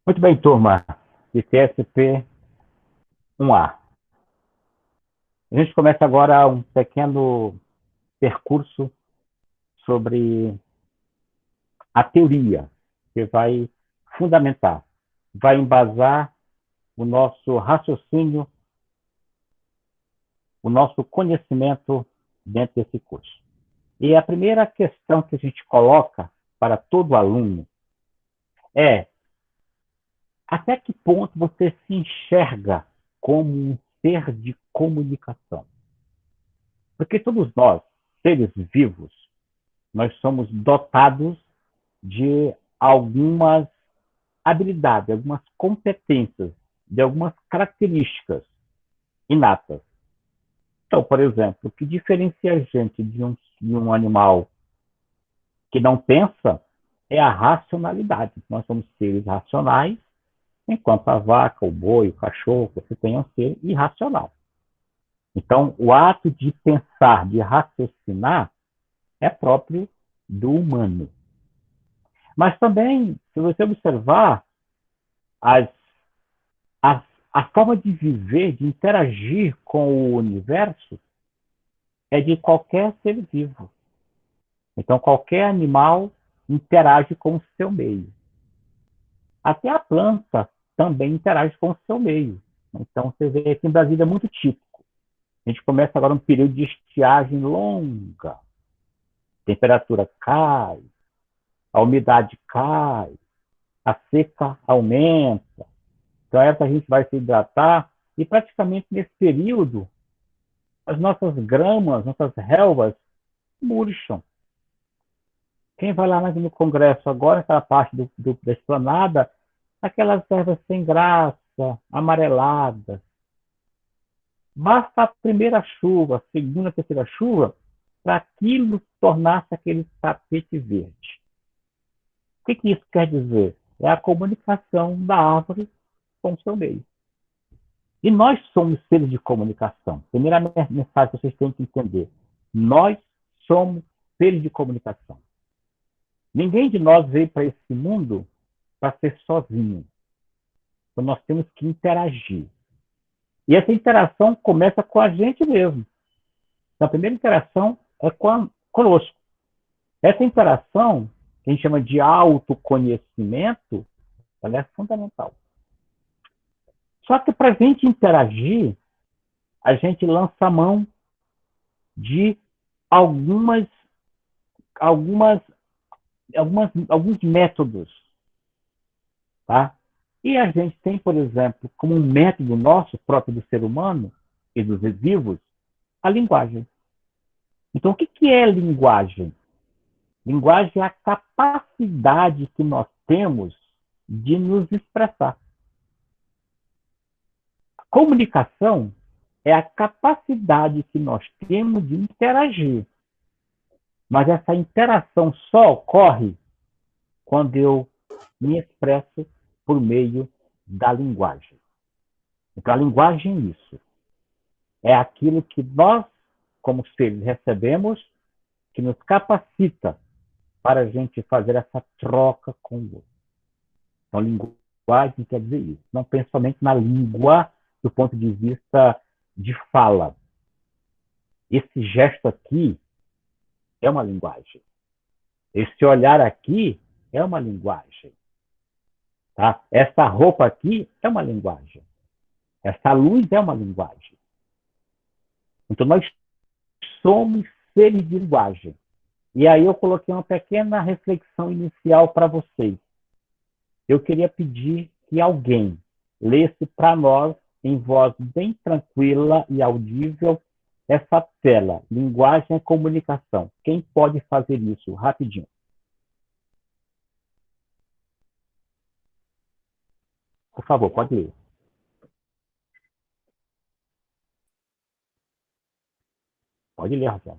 Muito bem, turma, de TSP 1A. A gente começa agora um pequeno percurso sobre a teoria, que vai fundamentar, vai embasar o nosso raciocínio, o nosso conhecimento dentro desse curso. E a primeira questão que a gente coloca para todo aluno é: até que ponto você se enxerga como um ser de comunicação? Porque todos nós, seres vivos, nós somos dotados de algumas habilidades, algumas competências, de algumas características inatas. Então, por exemplo, o que diferencia a gente de um animal que não pensa é a racionalidade. Nós somos seres racionais, enquanto a vaca, o boi, o cachorro, você tem um ser irracional. Então, o ato de pensar, de raciocinar, é próprio do humano. Mas também, se você observar, as, as, a forma de viver, de interagir com o universo, é de qualquer ser vivo. Então, qualquer animal interage com o seu meio. Até a planta também interage com o seu meio. Então, você vê aqui em Brasília é muito típico. A gente começa agora um período de estiagem longa. A temperatura cai, a umidade cai, a seca aumenta. Então, essa a gente vai se hidratar e praticamente nesse período as nossas gramas, nossas relvas murcham. Quem vai lá no Congresso agora, aquela parte da esplanada, aquelas ervas sem graça, amareladas. Basta a primeira chuva, a segunda, a terceira chuva, para aquilo tornar-se aquele tapete verde. O que isso quer dizer? É a comunicação da árvore com o seu meio. E nós somos seres de comunicação. Primeira mensagem que vocês têm que entender. Nós somos seres de comunicação. Ninguém de nós veio para esse mundo para ser sozinho. Então nós temos que interagir. E essa interação começa com a gente mesmo. Então, a primeira interação é conosco. Essa interação, que a gente chama de autoconhecimento, ela é fundamental. Só que para a gente interagir, a gente lança a mão de alguns métodos. Tá? E a gente tem, por exemplo, como um método nosso, próprio do ser humano e dos vivos, a linguagem. Então, o que é linguagem? Linguagem é a capacidade que nós temos de nos expressar. A comunicação é a capacidade que nós temos de interagir. Mas essa interação só ocorre quando eu me expresso por meio da linguagem. Então, a linguagem é isso. É aquilo que nós, como seres, recebemos, que nos capacita para a gente fazer essa troca com o outro. Então, linguagem quer dizer isso. Não pense somente na língua do ponto de vista de fala. Esse gesto aqui é uma linguagem. Esse olhar aqui é uma linguagem. Tá? Essa roupa aqui é uma linguagem. Essa luz é uma linguagem. Então, nós somos seres de linguagem. E aí eu coloquei uma pequena reflexão inicial para vocês. Eu queria pedir que alguém lesse para nós, em voz bem tranquila e audível, essa tela. Linguagem e comunicação. Quem pode fazer isso? Rapidinho. Por favor, pode ler. Pode ler, Rafael.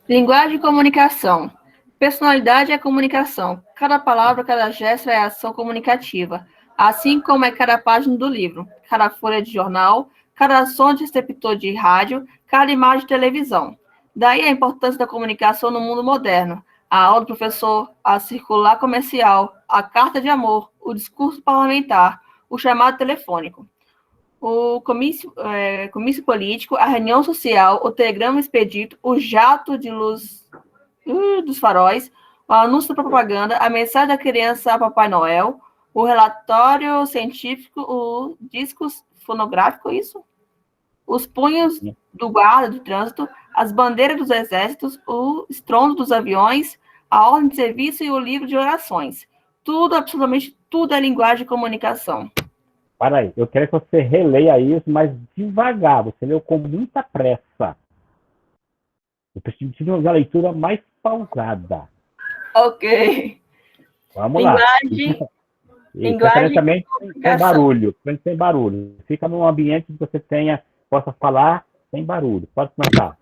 Linguagem e comunicação. Personalidade é comunicação. Cada palavra, cada gesto é ação comunicativa, assim como é cada página do livro, cada folha de jornal, cada som de receptor de rádio, cada imagem de televisão. Daí a importância da comunicação no mundo moderno. A aula do professor, a circular comercial, a carta de amor, o discurso parlamentar, o chamado telefônico, o comício político, a reunião social, o telegrama expedito, o jato de luz dos faróis, o anúncio da propaganda, a mensagem da criança a Papai Noel, o relatório científico, o disco fonográfico, isso? Os punhos do guarda do trânsito, as bandeiras dos exércitos, o estrondo dos aviões, a ordem de serviço e o livro de orações. Tudo, absolutamente tudo é linguagem de comunicação. Para aí, eu quero que você releia isso, mas devagar. Você leu com muita pressa. Eu preciso de uma leitura mais pausada. Ok. Vamos linguagem, lá. Linguagem também sem barulho. Sem barulho. Fica num ambiente que você possa falar sem barulho. Pode começar.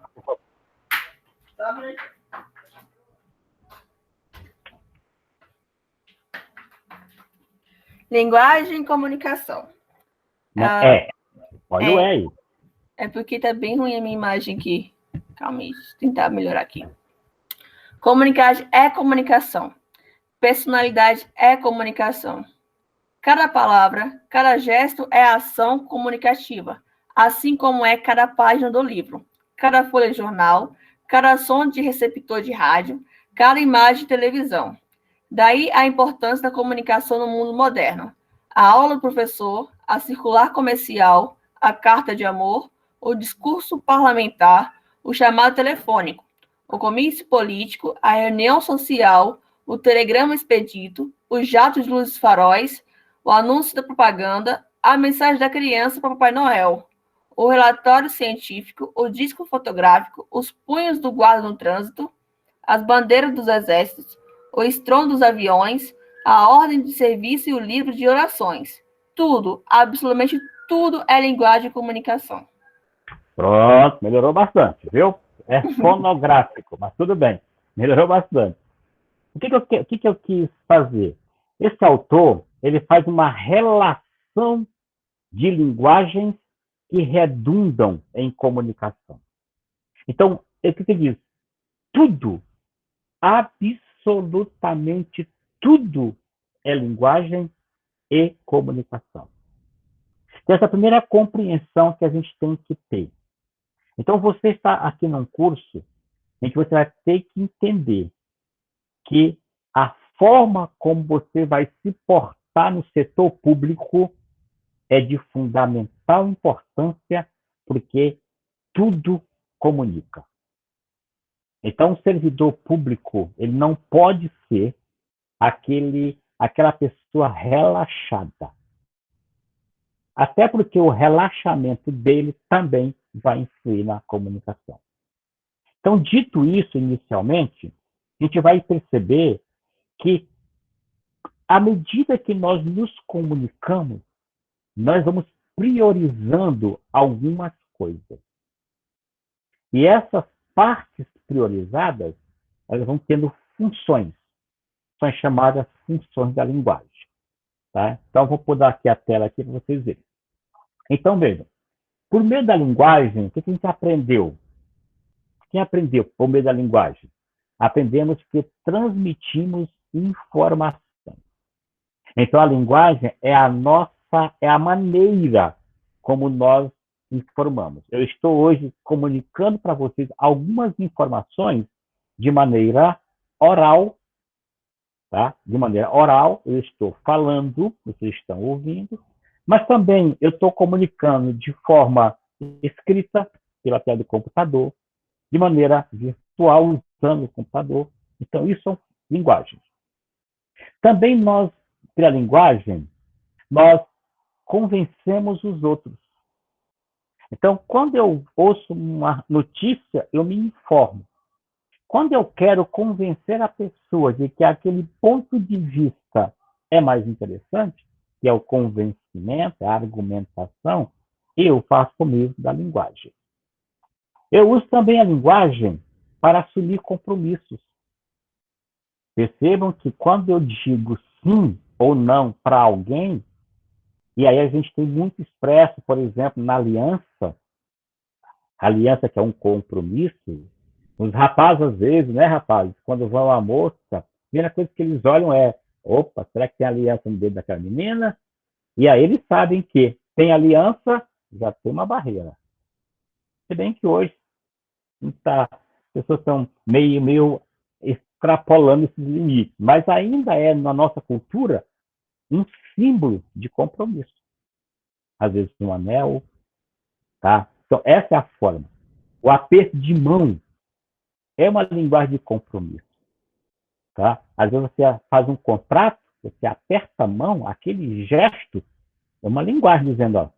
Linguagem e comunicação. Olha o aí. É porque tá bem ruim a minha imagem aqui. Calma aí, deixa eu tentar melhorar aqui. Comunicação é comunicação. Personalidade é comunicação. Cada palavra, cada gesto é ação comunicativa, assim como é cada página do livro, cada folha de jornal, cada som de receptor de rádio, cada imagem de televisão. Daí a importância da comunicação no mundo moderno. A aula do professor, a circular comercial, a carta de amor, o discurso parlamentar, o chamado telefônico, o comício político, a reunião social, o telegrama expedito, o jato de luzes faróis, o anúncio da propaganda, a mensagem da criança para Papai Noel, o relatório científico, o disco fotográfico, os punhos do guarda no trânsito, as bandeiras dos exércitos, o estrondo dos aviões, a ordem de serviço e o livro de orações. Tudo, absolutamente tudo é linguagem de comunicação. Pronto, melhorou bastante, viu? É fonográfico, mas tudo bem. Melhorou bastante. O que eu quis fazer? Esse autor, ele faz uma relação de linguagens que redundam em comunicação. Então, o que ele diz? Tudo, absolutamente tudo é linguagem e comunicação. Então, essa é a primeira compreensão que a gente tem que ter. Então, você está aqui num curso em que você vai ter que entender que a forma como você vai se portar no setor público é de fundamental importância, porque tudo comunica. Então, o servidor público, ele não pode ser aquela pessoa relaxada. Até porque o relaxamento dele também vai influir na comunicação. Então, dito isso inicialmente, a gente vai perceber que, à medida que nós nos comunicamos, nós vamos priorizando algumas coisas. E essas partes priorizadas, elas vão tendo funções. São chamadas funções da linguagem. Tá? Então, vou pôr aqui a tela aqui para vocês verem. Então, vejam, por meio da linguagem, o que a gente aprendeu? Quem aprendeu por meio da linguagem? Aprendemos que transmitimos informação. Então, a linguagem é a maneira como nós informamos. Eu estou hoje comunicando para vocês algumas informações de maneira oral, tá? De maneira oral, eu estou falando, vocês estão ouvindo, mas também eu estou comunicando de forma escrita, pela tela do computador, de maneira virtual, usando o computador. Então, isso são linguagens. Também nós, pela linguagem, nós convencemos os outros. Então, quando eu ouço uma notícia, eu me informo. Quando eu quero convencer a pessoa de que aquele ponto de vista é mais interessante, que é o convencimento, a argumentação, eu faço por meio da linguagem. Eu uso também a linguagem para assumir compromissos. Percebam que quando eu digo sim ou não para alguém, E aí a gente tem muito expresso, por exemplo, na aliança que é um compromisso. Os rapazes, às vezes, né, rapazes, quando vão à moça, a primeira coisa que eles olham é: opa, será que tem aliança no dedo daquela menina? E aí eles sabem que tem aliança, já tem uma barreira. Se bem que hoje tá, as pessoas estão meio extrapolando esses limites, mas ainda é, na nossa cultura, um símbolo de compromisso. Às vezes um anel, tá? Então, essa é a forma. O aperto de mão é uma linguagem de compromisso, tá? Às vezes você faz um contrato, você aperta a mão, aquele gesto é uma linguagem dizendo: ó,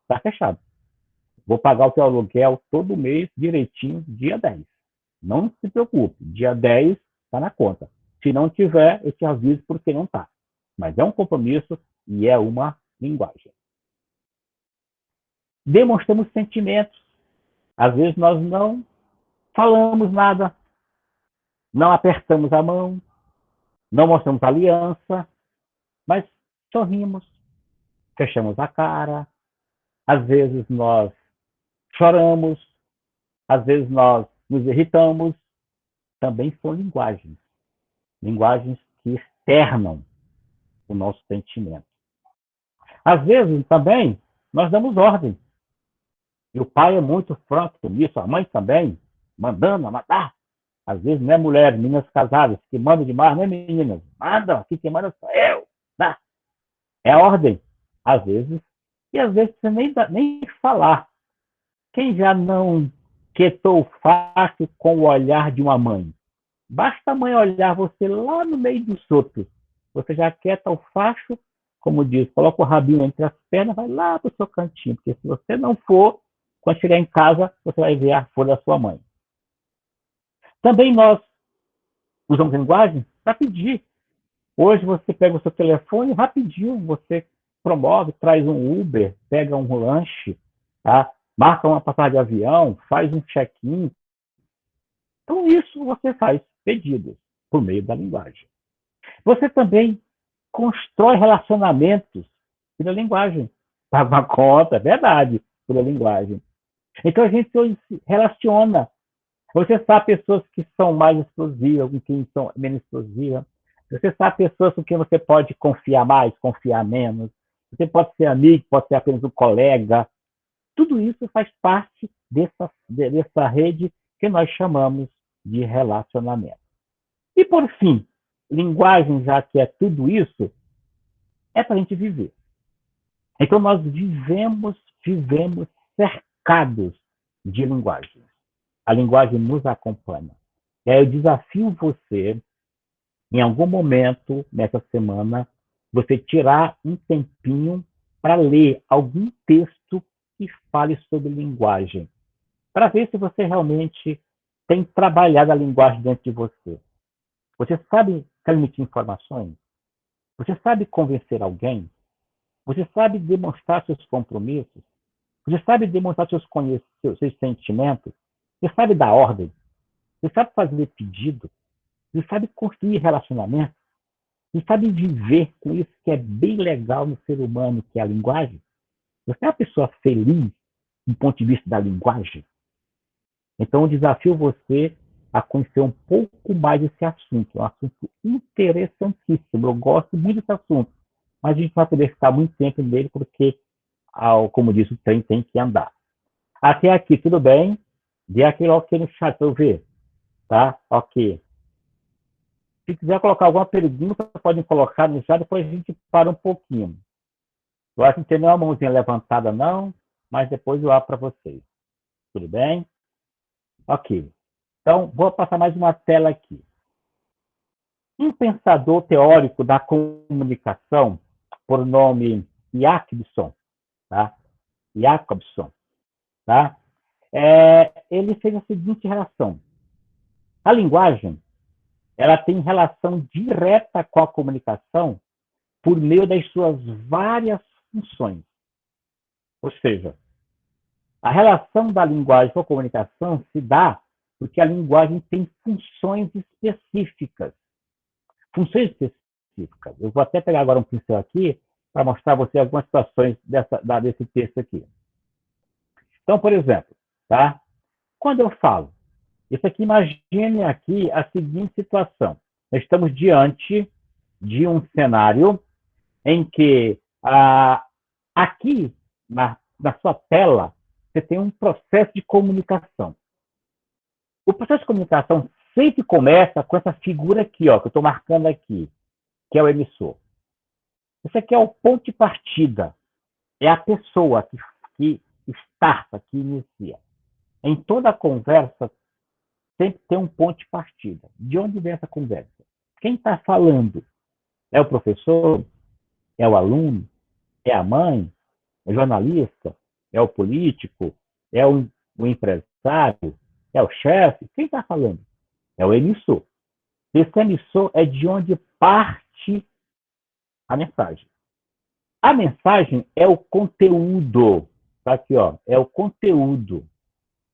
tá fechado. Vou pagar o teu aluguel todo mês direitinho, dia 10. Não se preocupe, dia 10 está na conta. Se não tiver, eu te aviso porque não está. Mas é um compromisso e é uma linguagem. Demonstramos sentimentos. Às vezes nós não falamos nada, não apertamos a mão, não mostramos aliança, mas sorrimos, fechamos a cara. Às vezes nós choramos, às vezes nós nos irritamos. Também são linguagens. Linguagens que externam o nosso sentimento. Às vezes, também, nós damos ordem. E o pai é muito franco nisso, a mãe também, mandando, a matar. Às vezes não é mulher, meninas casadas, que mandam demais, não é meninas. Mandam, aqui quem manda sou eu. Tá? É a ordem, às vezes. E às vezes você nem falar. Quem já não quietou fácil com o olhar de uma mãe? Basta a mãe olhar você lá no meio dos outros. Você já quieta o facho, como diz, coloca o rabinho entre as pernas, vai lá para o seu cantinho. Porque se você não for, quando chegar em casa, você vai ver a folha da sua mãe. Também nós usamos linguagem para pedir. Hoje você pega o seu telefone, rapidinho você promove, traz um Uber, pega um lanche, tá? Marca uma passagem de avião, faz um check-in. Então isso você faz pedidos por meio da linguagem. Você também constrói relacionamentos pela linguagem. Paga uma conta, é verdade, pela linguagem. Então a gente se relaciona. Você sabe pessoas que são mais explosivas, com quem são menos explosivas. Você sabe pessoas com quem você pode confiar mais, confiar menos. Você pode ser amigo, pode ser apenas um colega. Tudo isso faz parte dessa rede que nós chamamos de relacionamento. E, por fim, linguagem, já que é tudo isso, é para a gente viver. Então, nós vivemos cercados de linguagens. A linguagem nos acompanha. E aí eu desafio você, em algum momento, nessa semana, você tirar um tempinho para ler algum texto que fale sobre linguagem, para ver se você realmente tem trabalhado a linguagem dentro de você. Você sabe transmitir informações? Você sabe convencer alguém? Você sabe demonstrar seus compromissos? Você sabe demonstrar seus sentimentos? Você sabe dar ordem? Você sabe fazer pedido? Você sabe construir relacionamento? Você sabe viver com isso que é bem legal no ser humano, que é a linguagem? Você é uma pessoa feliz do ponto de vista da linguagem? Então, eu desafio você a conhecer um pouco mais desse assunto. É um assunto interessantíssimo. Eu gosto muito desse assunto. Mas a gente vai poder ficar muito tempo nele, porque, como disse, o trem tem que andar. Até aqui, tudo bem? Dê aquele ok no chat para eu ver. Tá? Ok. Se quiser colocar alguma pergunta, podem colocar no chat, depois a gente para um pouquinho. Eu acho que não tem nenhuma mãozinha levantada, não, mas depois eu abro para vocês. Tudo bem? Ok. Então, vou passar mais uma tela aqui. Um pensador teórico da comunicação, por nome Jacobson, tá? Jacobson, tá? Ele fez a seguinte relação. A linguagem, ela tem relação direta com a comunicação por meio das suas várias funções. Ou seja, a relação da linguagem com a comunicação se dá porque a linguagem tem funções específicas. Funções específicas. Eu vou até pegar agora um pincel aqui para mostrar a você algumas situações desse texto aqui. Então, por exemplo, tá? Quando eu falo, isso aqui, imagine aqui a seguinte situação. Nós estamos diante de um cenário em que aqui, na sua tela, você tem um processo de comunicação. O processo de comunicação sempre começa com essa figura aqui, ó, que eu estou marcando aqui, que é o emissor. Esse aqui é o ponto de partida. É a pessoa que starta, que inicia. Em toda conversa, sempre tem um ponto de partida. De onde vem essa conversa? Quem está falando? É o professor? É o aluno? É a mãe? É o jornalista? É o político? É o empresário? É o chefe? Quem está falando? É o emissor. Esse emissor é de onde parte a mensagem. A mensagem é o conteúdo. Tá aqui, ó. É o conteúdo.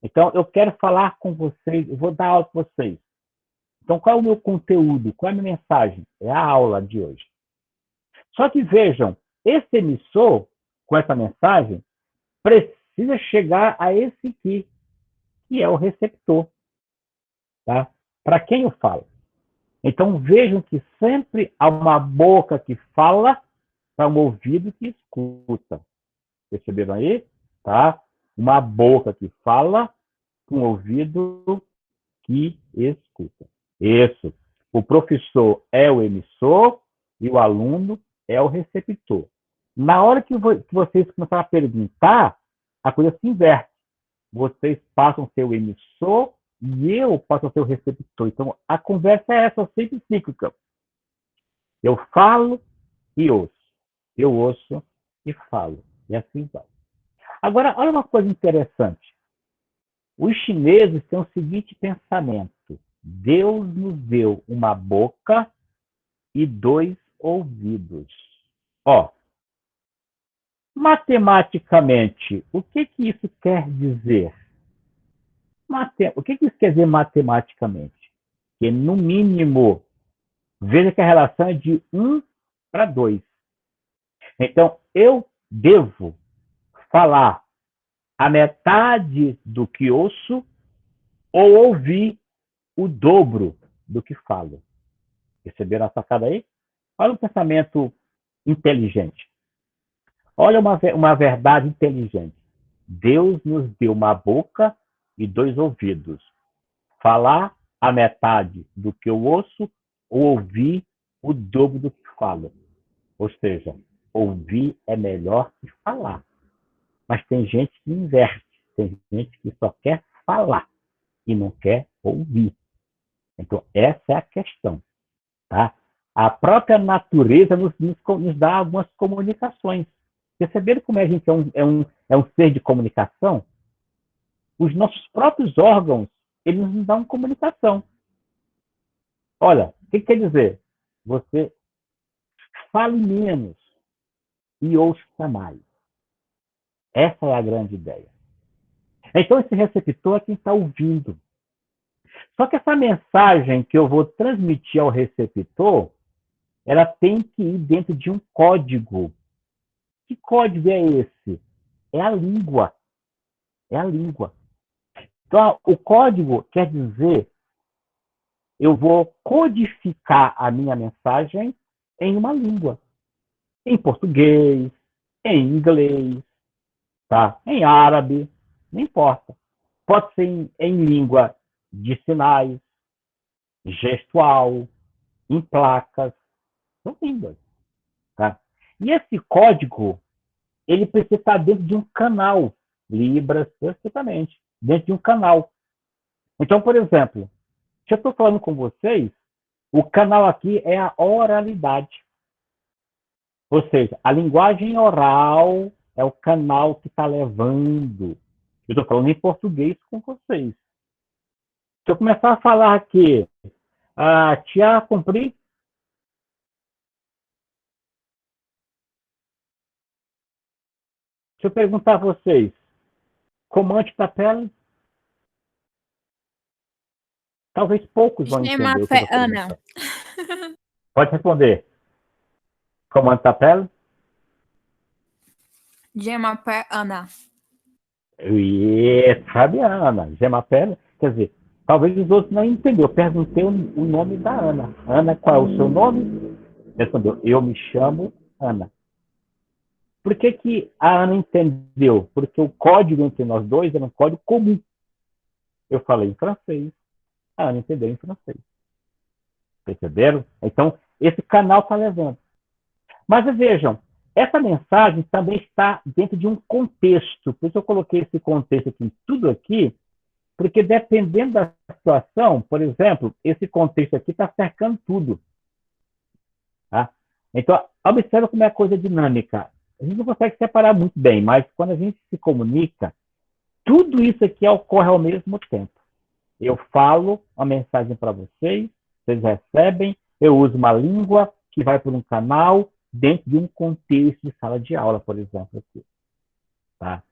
Então, eu quero falar com vocês, eu vou dar aula para vocês. Então, qual é o meu conteúdo? Qual é a minha mensagem? É a aula de hoje. Só que vejam, esse emissor, com essa mensagem, precisa chegar a esse aqui, que é o receptor. Tá? Para quem eu falo? Então, vejam que sempre há uma boca que fala para um ouvido que escuta. Perceberam aí? Tá? Uma boca que fala para um ouvido que escuta. Isso. O professor é o emissor e o aluno é o receptor. Na hora que vocês começarem a perguntar, a coisa se inverte. Vocês passam a ser o emissor e eu passo a ser o receptor. Então, a conversa é essa, sempre cíclica. Eu falo e ouço. Eu ouço e falo. E assim vai. Agora, olha uma coisa interessante. Os chineses têm o seguinte pensamento: Deus nos deu uma boca e 2 ouvidos. Ó, matematicamente, o que isso quer dizer? O que isso quer dizer matematicamente? Que, no mínimo, veja que a relação é de 1 para 2. Então, eu devo falar a metade do que ouço ou ouvir o dobro do que falo. Perceberam a sacada aí? Olha um pensamento inteligente. Olha uma verdade inteligente. Deus nos deu uma boca e 2 ouvidos. Falar a metade do que eu ouço ou ouvir o dobro do que falo. Ou seja, ouvir é melhor que falar. Mas tem gente que inverte. Tem gente que só quer falar e não quer ouvir. Então, essa é a questão. Tá? A própria natureza nos dá algumas comunicações. Perceberam como a gente é um ser de comunicação? Os nossos próprios órgãos, eles nos dão comunicação. Olha, o que quer dizer? Você fale menos e ouça mais. Essa é a grande ideia. Então, esse receptor é quem está ouvindo. Só que essa mensagem que eu vou transmitir ao receptor, ela tem que ir dentro de um código. Que código é esse? É a língua. É a língua. Então, o código quer dizer, eu vou codificar a minha mensagem em uma língua. Em português, em inglês, tá? Em árabe, não importa. Pode ser em língua de sinais, gestual, em placas, são línguas. Tá? E esse código, ele precisa estar dentro de um canal, Libras, perfeitamente, dentro de um canal. Então, por exemplo, se eu estou falando com vocês, o canal aqui é a oralidade. Ou seja, a linguagem oral é o canal que está levando. Eu estou falando em português com vocês. Se eu começar a falar aqui, tia, cumpri. Se eu perguntar a vocês, comande papel, talvez poucos vão entender o que eu estou Ana. Pode responder. Comando papel? Gemapé Ana. E Fabiana, Gemapé, quer dizer, talvez os outros não entenderam. Eu perguntei o nome da Ana. Ana, qual é o seu nome? Respondeu, eu me chamo Ana. Por que, que a Ana entendeu? Porque o código entre nós dois era um código comum. Eu falei em francês, a Ana entendeu em francês. Perceberam? Então, esse canal está levando. Mas vejam, essa mensagem também está dentro de um contexto. Por isso eu coloquei esse contexto aqui, tudo aqui, porque dependendo da situação, por exemplo, esse contexto aqui está cercando tudo. Tá? Então, observa como é a coisa dinâmica. A gente não consegue separar muito bem, mas quando a gente se comunica, tudo isso aqui ocorre ao mesmo tempo. Eu falo uma mensagem para vocês, vocês recebem, eu uso uma língua que vai por um canal dentro de um contexto de sala de aula, por exemplo. Aqui. Tá?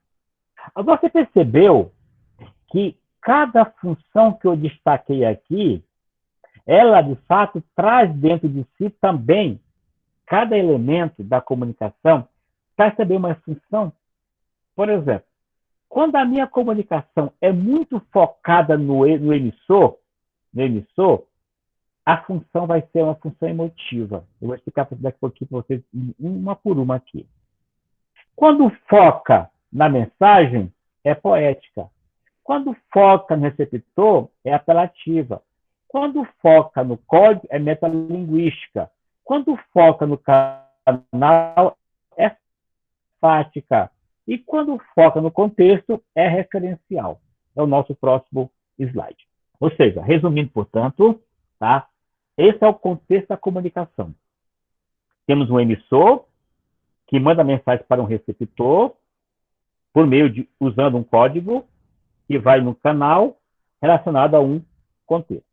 Agora, você percebeu que cada função que eu destaquei aqui, ela, de fato, traz dentro de si também, cada elemento da comunicação traz também uma função. Por exemplo, quando a minha comunicação é muito focada no emissor, a função vai ser uma função emotiva. Eu vou explicar daqui a pouquinho para vocês, uma por uma aqui. Quando foca na mensagem, é poética. Quando foca no receptor, é apelativa. Quando foca no código, é metalinguística. Quando foca no canal, é fática. E quando foca no contexto, é referencial. É o nosso próximo slide. Ou seja, resumindo, portanto, tá? Esse é o contexto da comunicação. Temos um emissor que manda mensagem para um receptor por meio de usando um código que vai no canal relacionado a um contexto.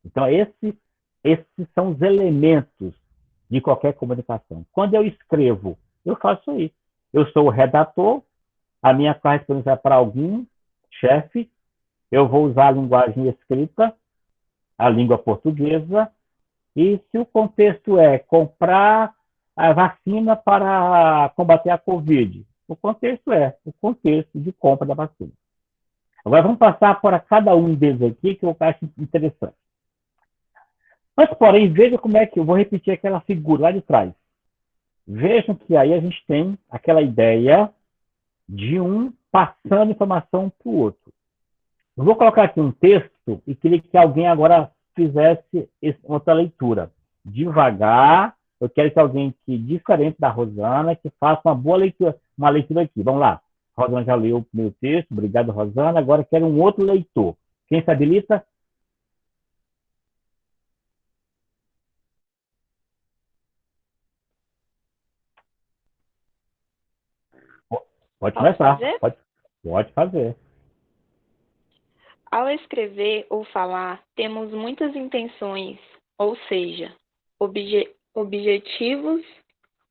Então, esses são os elementos de qualquer comunicação. Quando eu escrevo, eu faço isso. Eu sou o redator, a minha correspondência é para algum chefe, eu vou usar a linguagem escrita, a língua portuguesa, e se o contexto é comprar a vacina para combater a Covid, o contexto é o contexto de compra da vacina. Agora vamos passar por cada um deles aqui, que eu acho interessante. Mas, porém, veja como é que eu vou repetir aquela figura lá de trás. Vejam que aí a gente tem aquela ideia de um passando informação para o outro. Eu vou colocar aqui um texto e queria que alguém agora fizesse outra leitura. Devagar, eu quero que alguém que, diferente da Rosana, que faça uma leitura aqui. Vamos lá. A Rosana já leu o meu texto, obrigado, Rosana. Agora eu quero um outro leitor. Quem se habilita? Pode começar. Pode fazer. Ao escrever ou falar, temos muitas intenções, ou seja, objetivos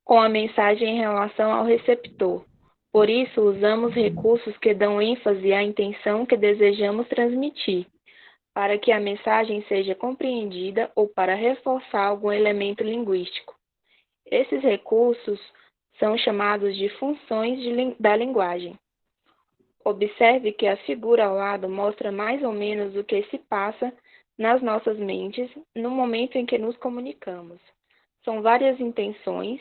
com a mensagem em relação ao receptor. Por isso, usamos recursos que dão ênfase à intenção que desejamos transmitir, para que a mensagem seja compreendida ou para reforçar algum elemento linguístico. Esses recursos são chamados de funções da linguagem. Observe que a figura ao lado mostra mais ou menos o que se passa nas nossas mentes no momento em que nos comunicamos. São várias intenções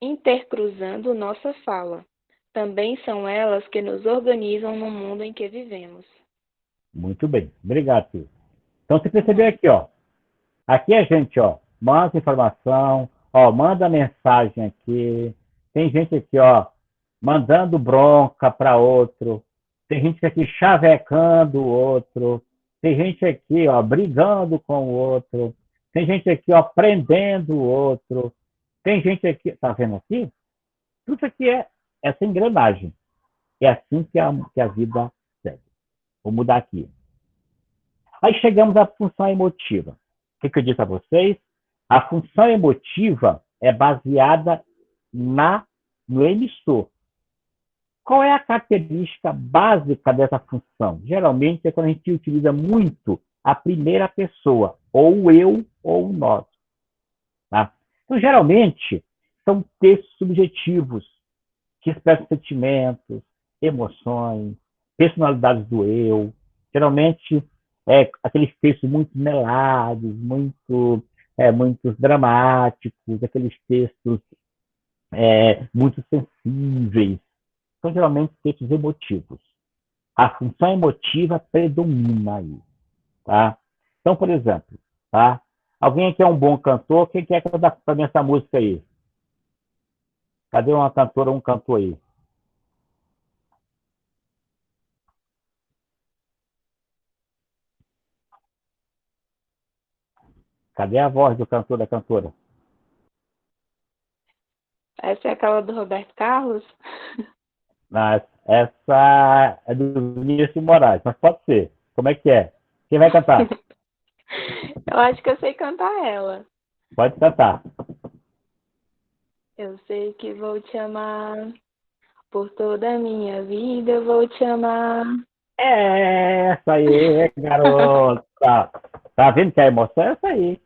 intercruzando nossa fala. Também são elas que nos organizam no mundo em que vivemos. Muito bem. Obrigado, Silvio. Então, você percebeu aqui, ó. Aqui a gente, ó, manda informação, ó, manda mensagem aqui. Tem gente aqui, ó, mandando bronca para outro. Tem gente aqui chavecando o outro. Tem gente aqui, ó, brigando com o outro. Tem gente aqui, ó, prendendo o outro. Tem gente aqui, tá vendo aqui? Tudo isso aqui é essa engrenagem. É assim que a vida segue. Vou mudar aqui. Aí chegamos à função emotiva. O que eu disse a vocês? A função emotiva é baseada no emissor. Qual é a característica básica dessa função? Geralmente é quando a gente utiliza muito a primeira pessoa, ou o eu ou o nós. Tá? Então, geralmente, são textos subjetivos, que expressam sentimentos, emoções, personalidades do eu. Geralmente, aqueles textos muito melados, muitos dramáticos, aqueles textos muito sensíveis. São geralmente textos emotivos. A função emotiva predomina aí. Tá? Então, por exemplo, tá? Alguém que é um bom cantor, quem quer cantar para mim essa música aí? Cadê uma cantora ou um cantor aí? Cadê a voz do cantor, da cantora? Essa é aquela do Roberto Carlos? Mas essa é do Vinícius de Moraes, mas pode ser. Como é que é? Quem vai cantar? Eu acho que eu sei cantar ela. Pode cantar. Eu sei que vou te amar, por toda a minha vida eu vou te amar. Essa aí, garota. Tá vendo que a emoção é essa aí,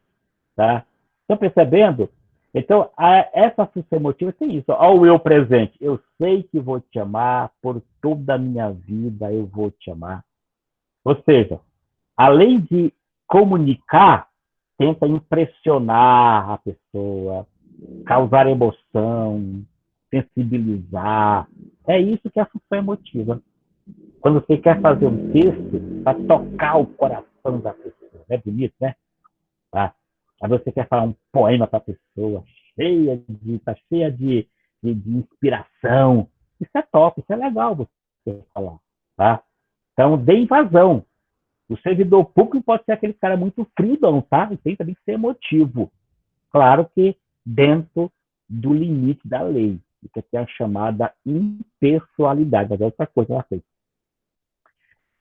tá? Estão percebendo? Então, essa função emotiva tem isso. Olha o eu presente. Eu sei que vou te amar, por toda a minha vida eu vou te amar. Ou seja, além de comunicar, tenta impressionar a pessoa, causar emoção, sensibilizar. É isso que é a função emotiva. Quando você quer fazer um texto para tocar o coração da pessoa. É bonito, né? Tá? Aí você quer falar um poema para a pessoa, tá cheia de inspiração. Isso é top, isso é legal você falar. Tá? Então, dê invasão. O servidor público pode ser aquele cara muito frio, tá? E tem também que ser emotivo. Claro que dentro do limite da lei, que é a chamada impessoalidade, mas é outra coisa lá feita.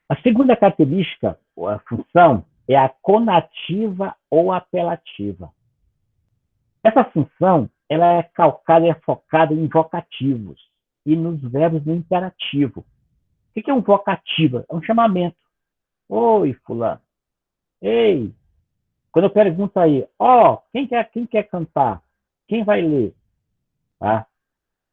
A segunda característica, ou a função, é a conativa ou apelativa. Essa função ela é calcada e é focada em vocativos e nos verbos no imperativo. O que é um vocativo? É um chamamento. Oi, fulano. Ei. Quando eu pergunto aí, quem quer cantar? Quem vai ler? Tá?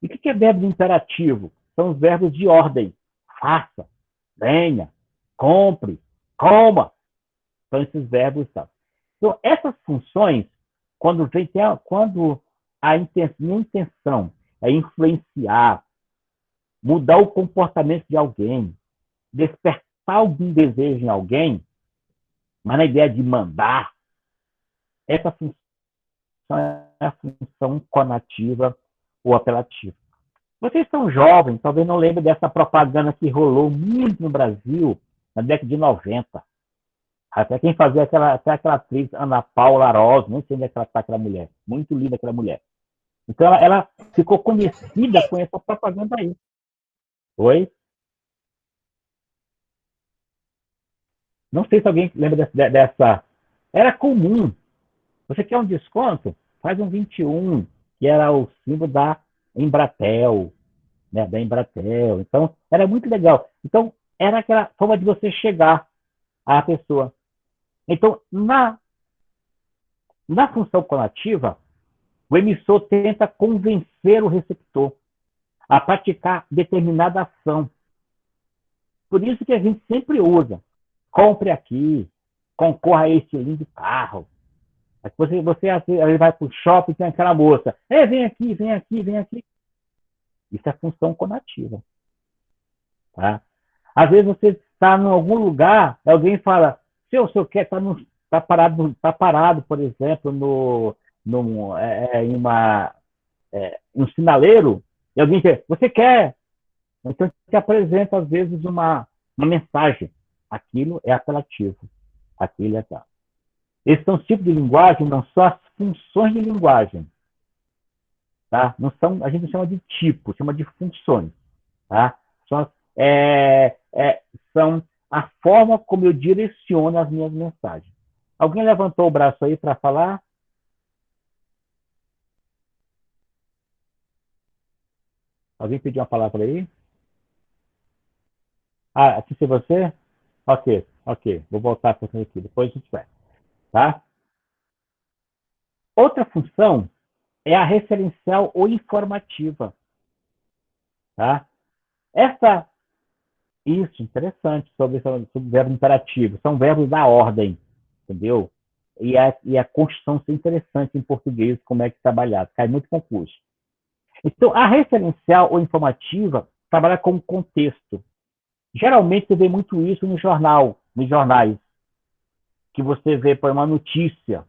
E o que é verbo imperativo? São os verbos de ordem. Faça, venha, compre, coma. São esses verbos. Tá? Então, essas funções, quando minha intenção é influenciar, mudar o comportamento de alguém, despertar algum desejo em alguém, mas na ideia de mandar, essa função é a função conativa ou apelativa. Vocês são jovens, talvez não lembrem dessa propaganda que rolou muito no Brasil na década de 90. Até quem fazia aquela atriz Ana Paula Arósio, nem sei onde é que ela está, aquela mulher. Muito linda aquela mulher. Então ela ficou conhecida com essa propaganda aí. Oi? Não sei se alguém lembra dessa. Era comum. Você quer um desconto? Faz um 21, que era o símbolo da Embratel, né? Da Embratel. Então, era muito legal. Então, era aquela forma de você chegar à pessoa. Então, na função conativa, o emissor tenta convencer o receptor a praticar determinada ação. Por isso que a gente sempre usa. Compre aqui, concorra a este lindo carro. Você vai para o shopping e tem aquela moça. Vem aqui, vem aqui, vem aqui. Isso é função conativa. Tá? Às vezes você está em algum lugar, alguém fala, se o senhor quer, está parado, por exemplo, em um sinaleiro, e alguém diz, você quer? Então, te apresenta, às vezes, uma mensagem. Aquilo é apelativo. Aquilo é tal. Esses são os tipos de linguagem, não são as funções de linguagem. Tá? Não são, a gente não chama de tipo, chama de funções. Tá? São, são a forma como eu direciono as minhas mensagens. Alguém levantou o braço aí para falar? Alguém pediu uma palavra aí? Aqui é você? Ok. Vou voltar para você aqui, depois a gente vai. Tá? Outra função é a referencial ou informativa. Tá? Isso, interessante, sobre verbo imperativo. São verbos da ordem, entendeu? E a construção é interessante em português, como é que trabalhar. Cai muito concurso. Então, a referencial ou informativa trabalha com contexto. Geralmente, você vê muito isso nos jornais, que você vê por uma notícia.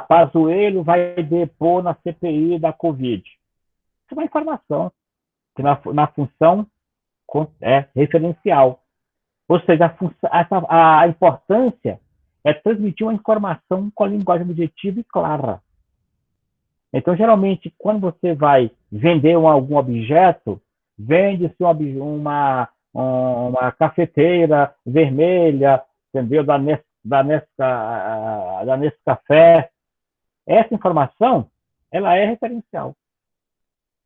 Pazuello vai depor na CPI da Covid. Isso é uma informação, que na função é referencial. Ou seja, a importância é transmitir uma informação com a linguagem objetiva e clara. Então, geralmente, quando você vai vender algum objeto, vende-se uma cafeteira vermelha, entendeu? Da Nescafé. Essa informação, ela é referencial.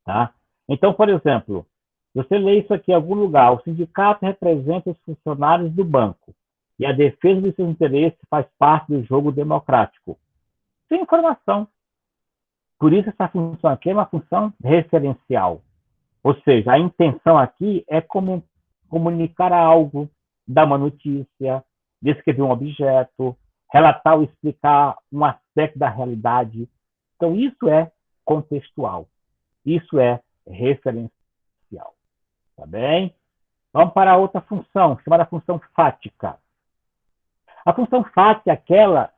Tá? Então, por exemplo, você lê isso aqui em algum lugar, o sindicato representa os funcionários do banco e a defesa dos seus interesses faz parte do jogo democrático. Isso é informação. Por isso, essa função aqui é uma função referencial. Ou seja, a intenção aqui é comunicar algo, dar uma notícia, descrever um objeto, relatar ou explicar um aspecto da realidade. Então, isso é contextual. Isso é referencial. Tá bem? Vamos para a outra função, chamada função fática. A função fática é aquela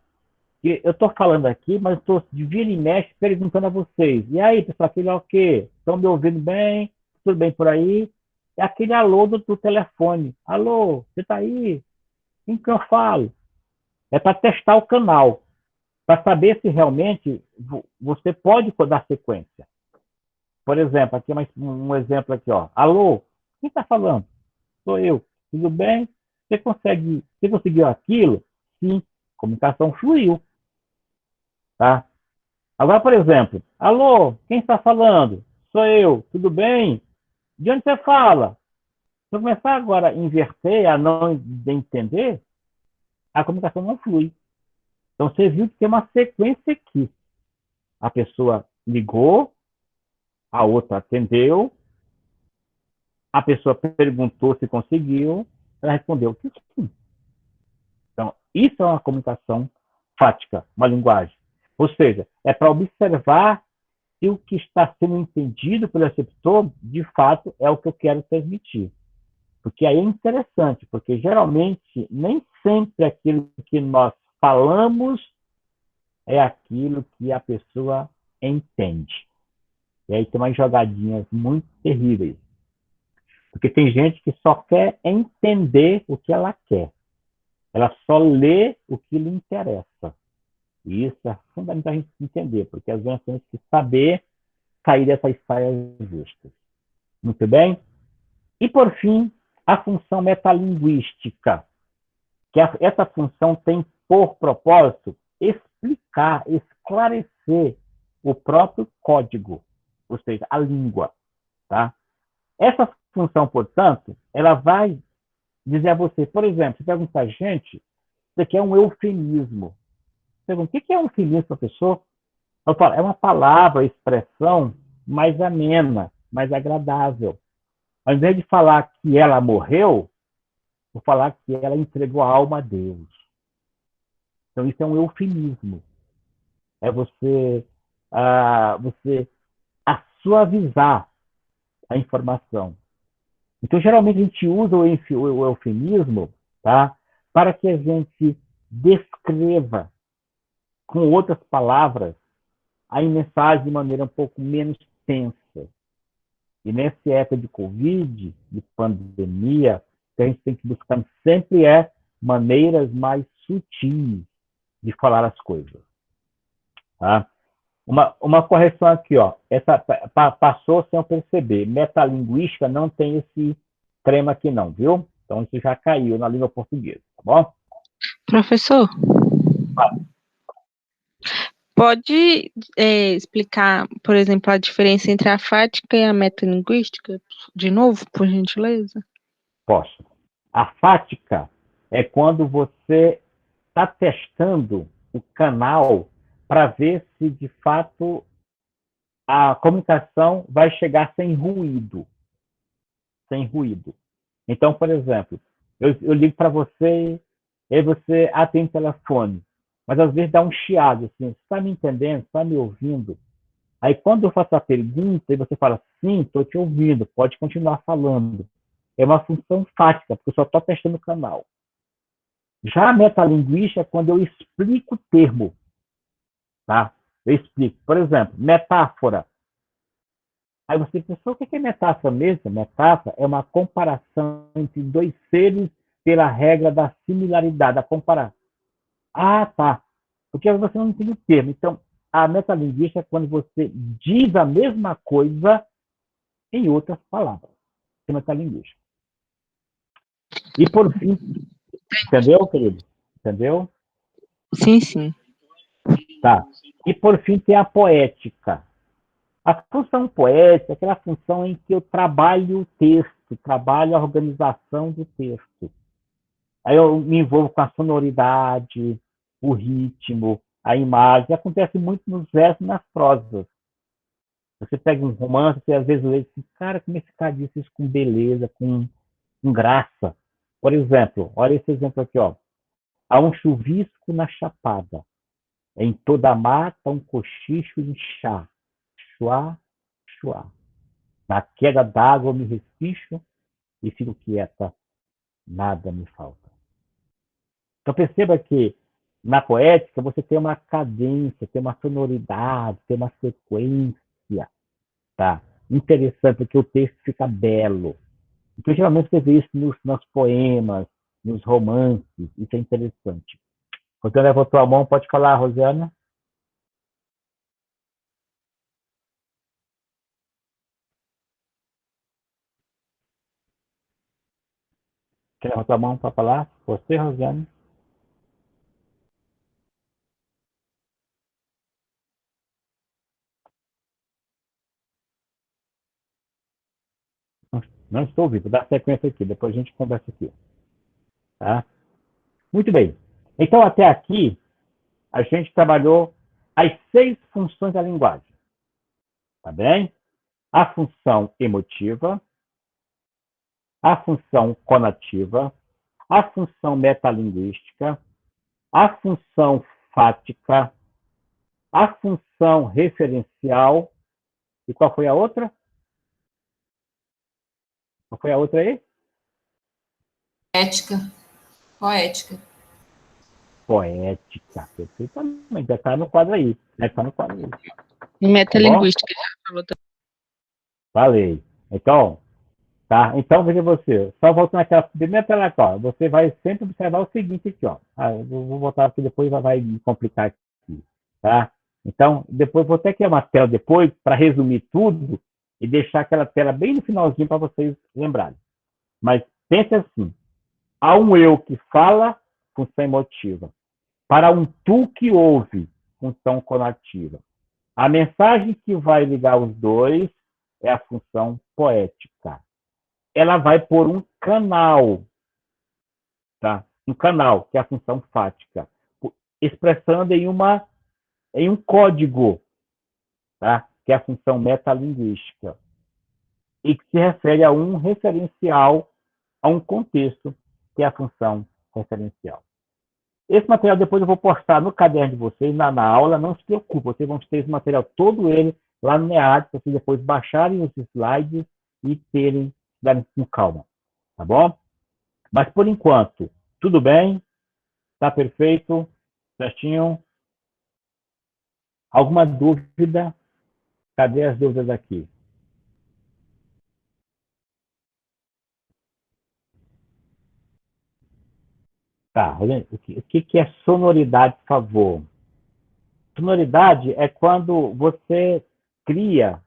que eu estou falando aqui, mas estou de vira e mexe perguntando a vocês. E aí, pessoal, aquele é o quê? Estão me ouvindo bem? Tudo bem por aí? É aquele alô do telefone. Alô, você está aí? Em que eu falo? É para testar o canal, para saber se realmente você pode dar sequência. Por exemplo, aqui um exemplo aqui, ó. Alô, quem está falando? Sou eu. Tudo bem? Você conseguiu aquilo? Sim, a comunicação fluiu. Tá? Agora, por exemplo, alô, quem está falando? Sou eu. Tudo bem? De onde você fala? Se eu começar agora a inverter, a não entender, a comunicação não flui. Então, você viu que tem uma sequência aqui. A pessoa ligou, a outra atendeu, a pessoa perguntou se conseguiu, ela respondeu que sim. Então, isso é uma comunicação fática, uma linguagem. Ou seja, é para observar se o que está sendo entendido pelo receptor, de fato, é o que eu quero transmitir. Porque aí é interessante, porque geralmente nem sempre aquilo que nós falamos é aquilo que a pessoa entende. E aí tem umas jogadinhas muito terríveis. Porque tem gente que só quer entender o que ela quer. Ela só lê o que lhe interessa. E isso é fundamental a gente entender, porque às vezes temos que saber sair dessas saias justas. Muito bem? E, por fim, a função metalinguística, que essa função tem por propósito explicar, esclarecer o próprio código, ou seja, a língua. Tá? Essa função, portanto, ela vai dizer a você, por exemplo, se pergunta a gente, isso aqui é um eufemismo. Pergunta, o que é um eufemismo, professor? Eu falo, é uma palavra, expressão mais amena, mais agradável. Ao invés de falar que ela morreu, vou falar que ela entregou a alma a Deus. Então, isso é um eufemismo. É você suavizar a informação. Então, geralmente, a gente usa o eufemismo, tá, para que a gente descreva com outras palavras a mensagem de maneira um pouco menos tensa. E nessa época de Covid, de pandemia, o que a gente tem que buscar sempre maneiras mais sutis de falar as coisas. Tá? Uma correção aqui, ó. Essa passou sem eu perceber. Metalinguística não tem esse trema aqui não, viu? Então isso já caiu na língua portuguesa, tá bom? Professor, pode explicar, por exemplo, a diferença entre a fática e a metalinguística, de novo, por gentileza? Posso. A fática é quando você está testando o canal para ver se, de fato, a comunicação vai chegar sem ruído. sem ruído. Então, por exemplo, eu ligo para você, e aí você atende o telefone, mas às vezes dá um chiado, assim, você está me entendendo, está me ouvindo? Aí quando eu faço a pergunta e você fala, sim, estou te ouvindo, pode continuar falando. É uma função fática, porque eu só estou testando o canal. Já a metalinguística é quando eu explico o termo, tá? Eu explico. Por exemplo, metáfora. Aí você pensou, o que é metáfora mesmo? Metáfora é uma comparação entre dois seres pela regra da similaridade, da comparação. Ah, tá. Porque você não entende o termo. Então, a metalinguística é quando você diz a mesma coisa em outras palavras. Isso é metalinguística. E por fim, entendeu, querido? Entendeu? Sim, sim. Tá. E por fim tem a poética. A função poética é aquela função em que eu trabalho o texto, trabalho a organização do texto. Aí eu me envolvo com a sonoridade, o ritmo, a imagem. Acontece muito nos versos e nas prosas. Você pega um romance e às vezes lê assim, cara, como esse cara disse isso com beleza, com graça. Por exemplo, olha esse exemplo aqui, ó. Há um chuvisco na chapada. Em toda a mata, um cochicho de chá. Chuá, chuá. Na queda d'água me respicho e fico quieta. Nada me falta. Então perceba que na poética você tem uma cadência, tem uma sonoridade, tem uma sequência, tá? Interessante, porque o texto fica belo. Então, geralmente você vê isso nos poemas, nos romances, isso é interessante. Rosiana levantou a mão, pode falar, Rosiana? Quer levantar a mão para falar? Você, Rosiana? Não estou ouvindo, vou dar sequência aqui, depois a gente conversa aqui. Tá? Muito bem. Então, até aqui, a gente trabalhou as 6 funções da linguagem. Tá bem? A função emotiva, a função conativa, a função metalinguística, a função fática, a função referencial, e qual foi a outra? Qual foi a outra aí? Ética, poética. Poética, perfeitamente. Já está no quadro aí. Já está no quadro aí. Metalinguística, já falou também. Falei. Então, tá? Então, veja você. Só voltando naquela primeira tela aqui, ó. Você vai sempre observar o seguinte aqui, ó. Eu vou voltar aqui depois, vai me complicar aqui, tá? Então, depois vou até criar uma tela depois para resumir tudo e deixar aquela tela bem no finalzinho para vocês lembrarem. Mas pense assim: há um eu que fala, função emotiva. Para um tu que ouve, função conativa. A mensagem que vai ligar os dois é a função poética. Ela vai por um canal, tá? Um canal, que é a função fática, expressando em um código, tá? Que é a função metalinguística, e que se refere a um referencial, a um contexto, que é a função referencial. Esse material depois eu vou postar no caderno de vocês, na aula, não se preocupe, vocês vão ter esse material todo ele lá no NEAD, para vocês depois baixarem os slides e darem com calma, tá bom? Mas por enquanto, tudo bem? Tá perfeito? Certinho? Alguma dúvida? Cadê as dúvidas aqui? Tá, o que é sonoridade, por favor? Sonoridade é quando você cria.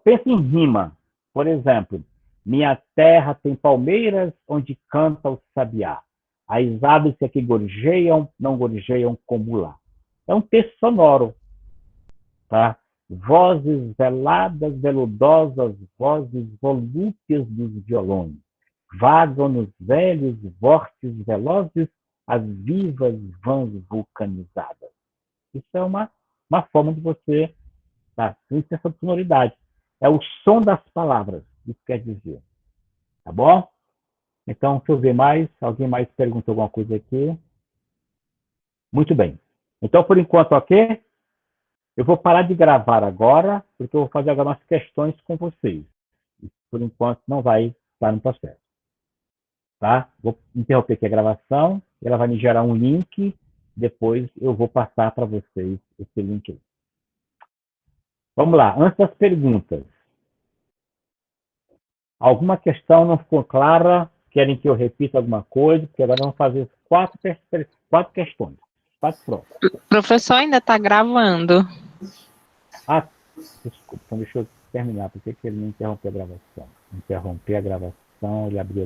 Pensa em rima. Por exemplo, minha terra tem palmeiras onde canta o sabiá. As aves que aqui gorjeiam, não gorjeiam como lá. É um texto sonoro, tá? Vozes veladas, veludosas, vozes volúteas dos violões. Vagam nos velhos vórtices velozes as vivas vãs vulcanizadas. Isso é uma forma de você, tá? Isso é sonoridade. É o som das palavras. isso quer dizer. Tá bom? Então, deixa eu ver mais. Alguém mais perguntou alguma coisa aqui? Muito bem. Então, por enquanto, ok? Eu vou parar de gravar agora, porque eu vou fazer agora umas questões com vocês. Por enquanto, não vai estar no processo. Tá? Vou interromper aqui a gravação. Ela vai me gerar um link. Depois eu vou passar para vocês esse link aí. Vamos lá. Antes das perguntas. Alguma questão não ficou clara? Querem que eu repita alguma coisa? Porque agora vamos fazer quatro questões. 4 prontas. Professor, ainda está gravando. Ah, desculpa. Então deixa eu terminar. Por que ele não interrompeu a gravação? Interromper a gravação, ele abriu